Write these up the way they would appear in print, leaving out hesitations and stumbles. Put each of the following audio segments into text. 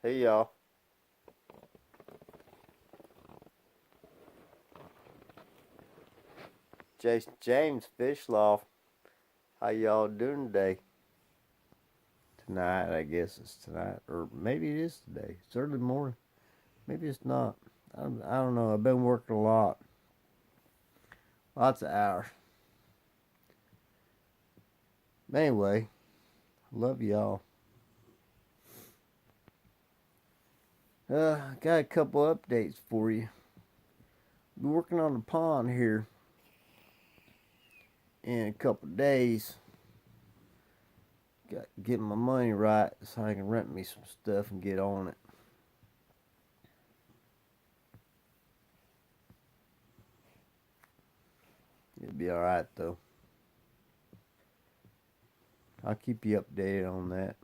Hey y'all, James Fishloff. How y'all doing today? Tonight, I guess it's tonight, or maybe it is today. It's early morning. Maybe it's not. I don't know. I've been working a lot, lots of hours. But anyway, love y'all. Got a couple updates for you. Be working on the pond here in a couple days. Got getting my money right so I can rent me some stuff and get on it. It'll be all right though. I'll keep you updated on that.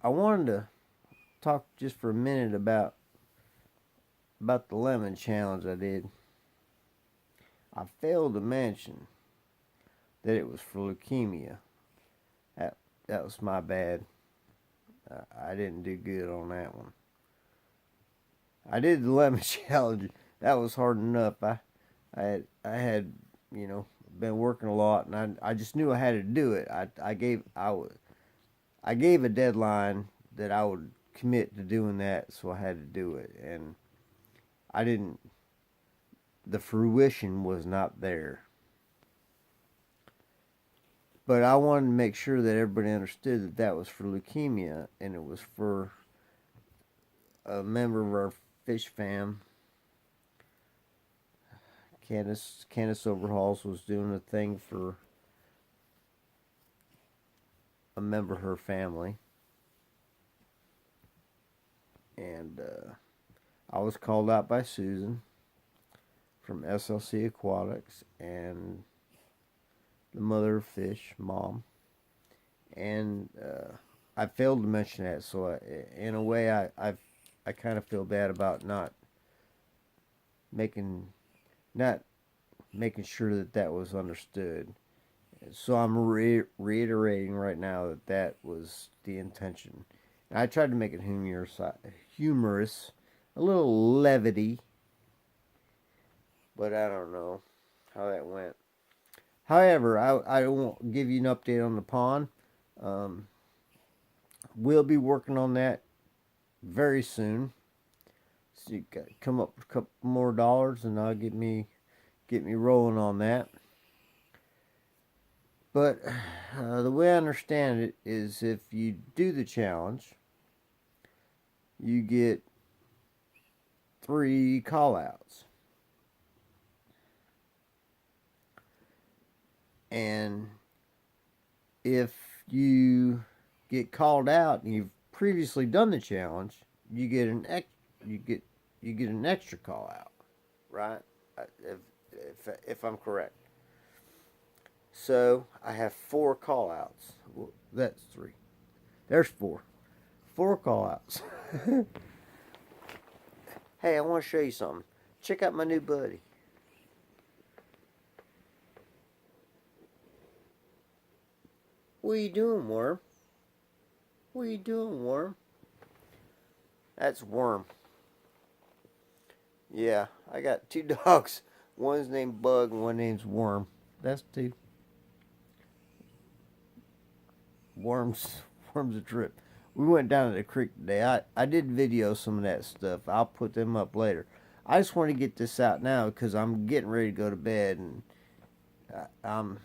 I wanted to talk just for a minute about the lemon challenge I did. I failed to mention that it was for leukemia. That was my bad. I didn't do good on that one. I did the lemon challenge. That was hard enough. I had been working a lot, and I just knew I had to do it. I gave a deadline that I would commit to doing that, so I had to do it, and I didn't. The fruition was not there. But I wanted to make sure that everybody understood that that was for leukemia, and it was for a member of our fish fam. Candace Overhauls was doing a thing for a member of her family, and I was called out by Susan from SLC Aquatics and the mother of fish, mom, and I failed to mention that. So in a way, I kind of feel bad about making not making sure that that was understood. So I'm reiterating right now that that was the intention. And I tried to make it humorous, a little levity, but I don't know how that went. However, I won't give you an update on the pond. Um, we'll be working on that very soon. So you got to come up with a couple more dollars, and I'll get me rolling on that. But the way I understand it is, if you do the challenge, you get 3 call outs. And if you get called out and you've previously done the challenge, you get you get an extra call out, right? If I'm correct. So I have 4 call outs. Well, that's 3. There's 4. 4 call outs. Hey, I want to show you something. Check out my new buddy. What are you doing, Worm? What are you doing, Worm? That's Worm. Yeah, I got 2 dogs. One's named Bug and one name's Worm. That's 2. Worm's a trip. We went down to the creek today. I did video some of that stuff. I'll put them up later. I just want to get this out now because I'm getting ready to go to bed, and I'm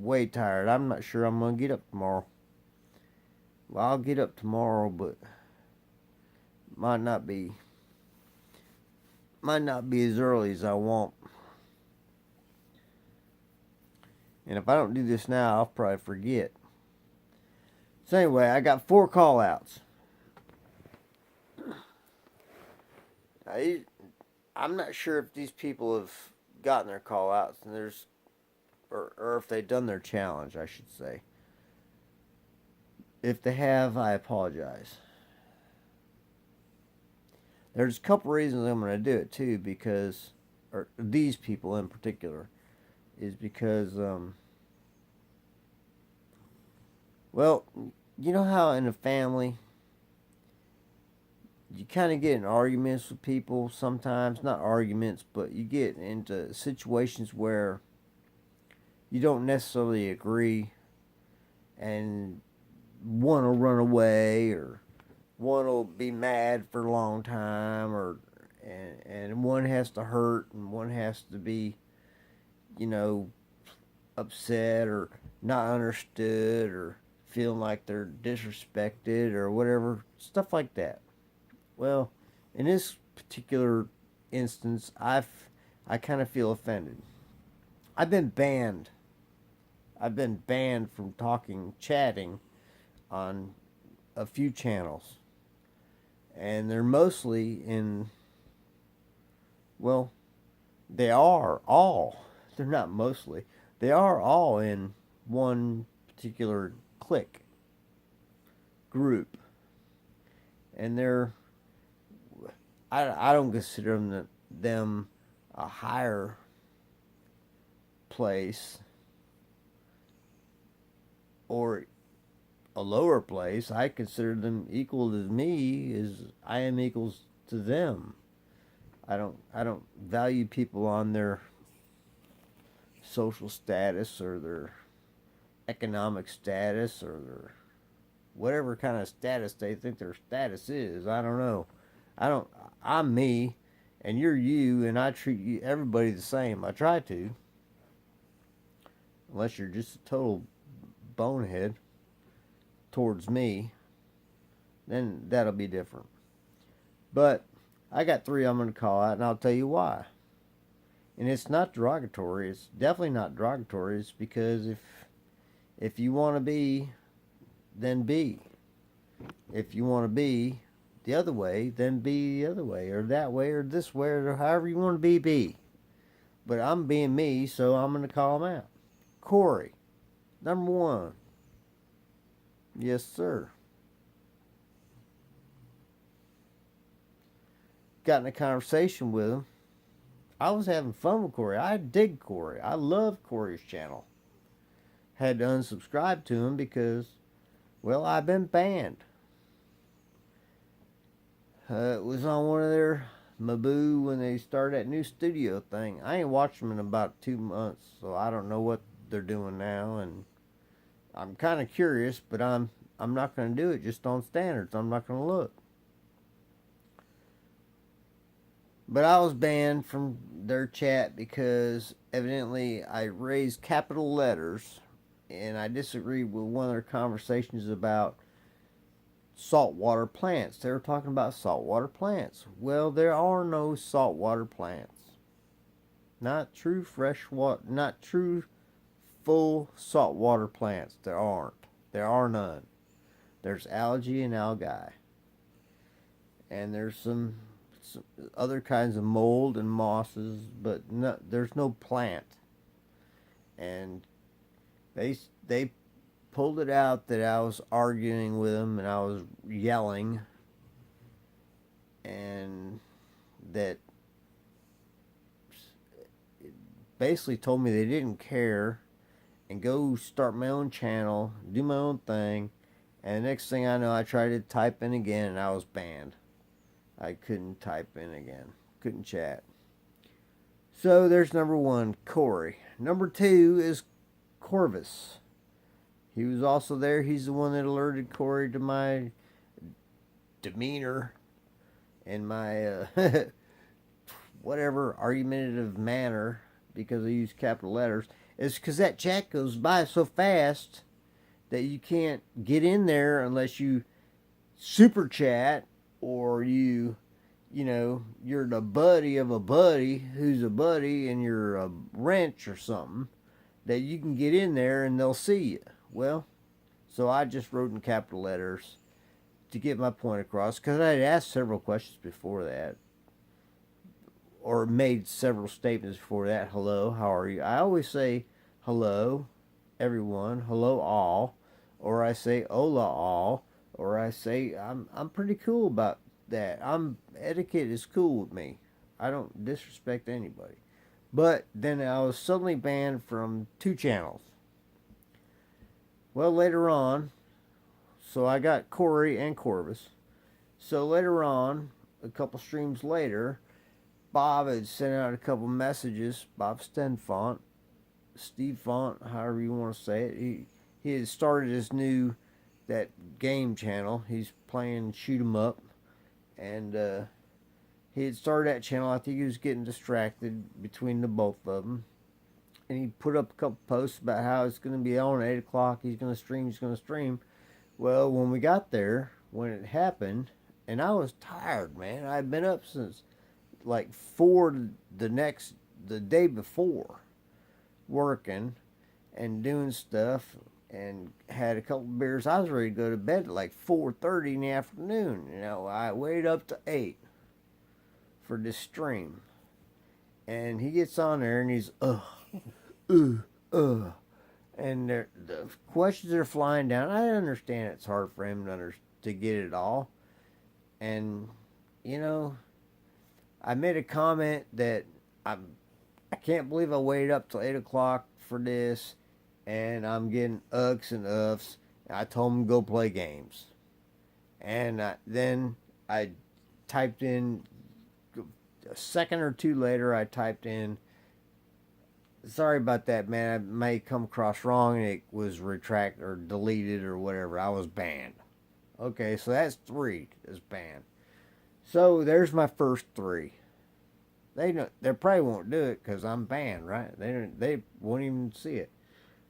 way tired. I'm not sure I'm gonna get up tomorrow. Well, I'll get up tomorrow, but might not be as early as I want. And if I don't do this now, I'll probably forget. So anyway, I got 4 call outs. I'm not sure if these people have gotten their call outs, and or if they've done their challenge, I should say. If they have, I apologize. There's a couple reasons I'm going to do it too, because, or these people in particular, is because, well, you know how in a family you kind of get in arguments with people sometimes, not arguments, but you get into situations where you don't necessarily agree and one will run away or one will be mad for a long time or and one has to hurt and one has to be, you know, upset or not understood or feeling like they're disrespected or whatever, stuff like that. Well, in this particular instance, I kind of feel offended. I've been banned. I've been banned from chatting on a few channels, and they're mostly in. Well, they are all. They're not mostly. They are all in one particular clique group, and they're. I don't consider them a higher place or a lower place. I consider them equal to me as I am equals to them. I don't value people on their social status or their economic status or their whatever kind of status they think their status is. I don't know. I don't I'm me and you're you and I treat everybody the same. I try to, unless you're just a total bonehead towards me, then that'll be different. But I got three I'm going to call out, and I'll tell you why. And it's not derogatory. It's definitely not derogatory. It's because if you want to be, then be. If you want to be the other way, then be the other way, or that way, or this way, or however you want to be, be. But I'm being me, so I'm going to call him out. Corey, number one. Yes, sir. Got in a conversation with him. I was having fun with Corey. I dig Corey. I love Corey's channel. Had to unsubscribe to him because, well, I've been banned. It was on one of their Maboo when they started that new studio thing. I ain't watched them in about 2 months, so I don't know what they're doing now. And I'm kind of curious, but I'm not going to do it just on standards. I'm not going to look. But I was banned from their chat because evidently I raised capital letters and I disagreed with one of their conversations about saltwater plants. They were talking about saltwater plants. Well, there are no saltwater plants. Not true freshwater, not true full saltwater plants. There aren't. There are none. There's algae and algae. And there's some other kinds of mold and mosses, but there's no plant. And they pulled it out that I was arguing with them and I was yelling, and that basically told me they didn't care and go start my own channel, do my own thing. And the next thing I know, I tried to type in again and I was banned. I couldn't type in again. Couldn't chat. So there's number one, Corey. Number two is Corvus. He was also there. He's the one that alerted Corey to my demeanor and my whatever argumentative manner because I use capital letters. It's because that chat goes by so fast that you can't get in there unless you super chat or you're the buddy of a buddy who's a buddy and you're a wrench or something that you can get in there and they'll see you. Well, so I just wrote in capital letters to get my point across because I had asked several questions before that or made several statements before that. Hello, how are you? I always say hello, everyone, hello all, or I say hola all, or I say I'm pretty cool about that. Etiquette is cool with me. I don't disrespect anybody. But then I was suddenly banned from 2 channels. Well, later on, So I got Corey and Corvus. So later on, a couple streams later, Bob had sent out a couple messages. Bob Stenfont, Steve Font, however you want to say it. He had started his new that game channel. He's playing shoot 'em up, and he had started that channel. I think he was getting distracted between the both of them, and he put up a couple posts about how it's going to be on at 8 o'clock. He's going to stream. He's going to stream. Well, when we got there, when it happened, and I was tired, man. I'd been up since like 4 the day before, working and doing stuff, and had a couple beers. I was ready to go to bed at like 4:30 in the afternoon. You know, I waited up to 8 for this stream, and he gets on there and he's and the questions are flying down. I understand it's hard for him to get it all, and you know, I made a comment that I can't believe I waited up till 8 o'clock for this, and I'm getting ucks and uffs. I told him to go play games, and then I typed in a second or two later. I typed in, "Sorry about that, man. I may come across wrong, and it was retracted or deleted or whatever. I was banned." Okay, so that's 3 is banned. So there's my first 3. They probably won't do it because I'm banned, right? They won't even see it.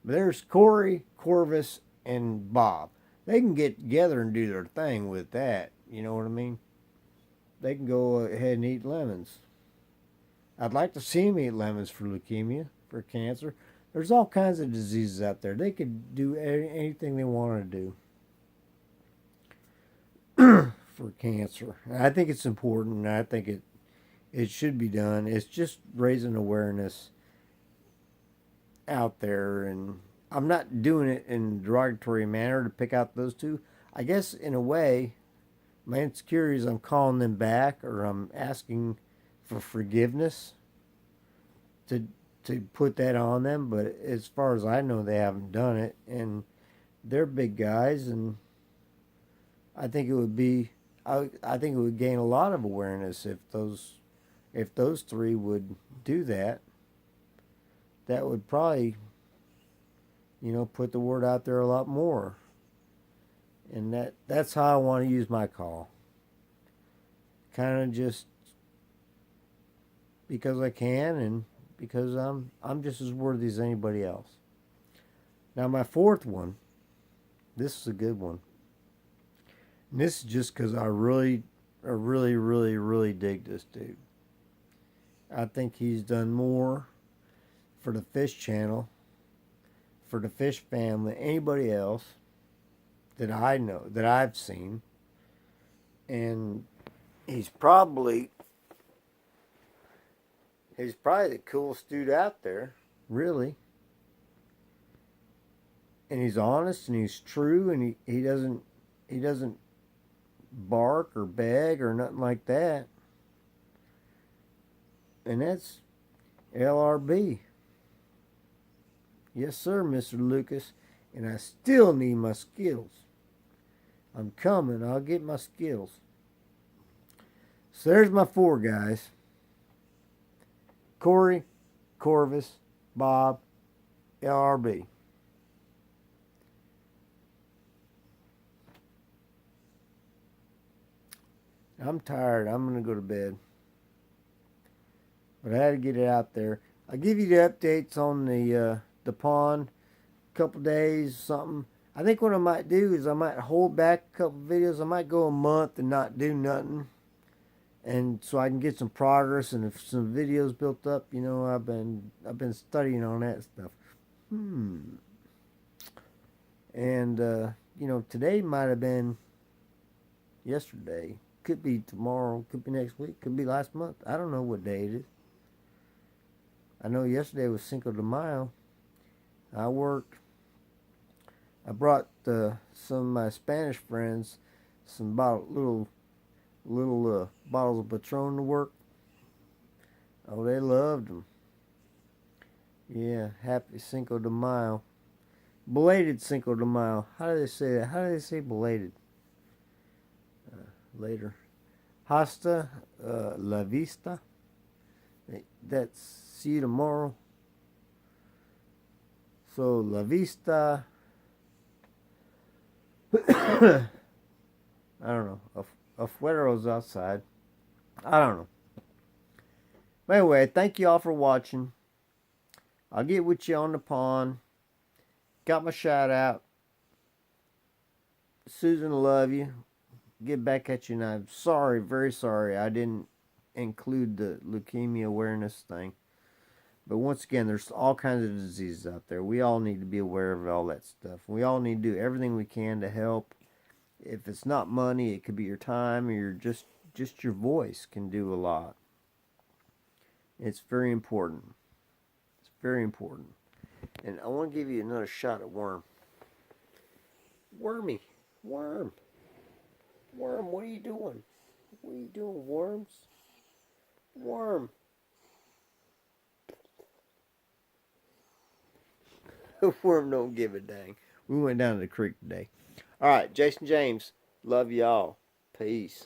But there's Corey, Corvus, and Bob. They can get together and do their thing with that. You know what I mean? They can go ahead and eat lemons. I'd like to see them eat lemons for leukemia, for cancer. There's all kinds of diseases out there. They could do anything they want to do for cancer. I think it's important. I think it should be done. It's just raising awareness out there, and I'm not doing it in a derogatory manner to pick out those 2. I guess in a way, my insecurities, I'm calling them back, or I'm asking for forgiveness to put that on them. But as far as I know, they haven't done it, and they're big guys, and I think it would be I think it would gain a lot of awareness if those 3 would do that. That would probably, put the word out there a lot more. And that's how I want to use my call. Kind of just because I can, and because I'm just as worthy as anybody else. Now my 4th one, this is a good one. And this is just because I really, really, really dig this dude. I think he's done more for the Fish Channel, for the Fish family, anybody else that I know, that I've seen. And he's probably the coolest dude out there, really. And he's honest and he's true, and he doesn't bark or beg or nothing like that. And that's LRB. Yes, sir, Mr. Lucas. And I still need my skills. I'm coming. I'll get my skills. So there's my 4 guys. Corey, Corvus, Bob, LRB. I'm tired. I'm going to go to bed. But I had to get it out there. I'll give you the updates on the pond. A couple days, something. I think what I might do is I might hold back a couple videos. I might go a month and not do nothing, and so I can get some progress. And if some videos built up, I've been studying on that stuff. And today might have been yesterday. Could be tomorrow. Could be next week. Could be last month. I don't know what day it is. I know yesterday was Cinco de Mayo. I worked. I brought some of my Spanish friends some little bottles of Patron to work. Oh, they loved them. Yeah, happy Cinco de Mayo. Belated Cinco de Mayo. How do they say that? How do they say belated? Later. Hasta la vista. That's see you tomorrow. So la vista. I don't know. Afuero's outside. I don't know. But anyway, thank you all for watching. I'll get with you on the pond. Got my shout out. Susan, love you. Get back at you, and I'm sorry, very sorry, I didn't include the leukemia awareness thing. But once again, there's all kinds of diseases out there. We all need to be aware of all that stuff. We all need to do everything we can to help. If it's not money, it could be your time, or just your voice can do a lot. It's very important. It's very important. And I want to give you another shot at worm. Wormy. Worm. Worm, what are you doing? What are you doing, worms? Worm. Worm don't give a dang. We went down to the creek today. All right, Jason James. Love y'all. Peace.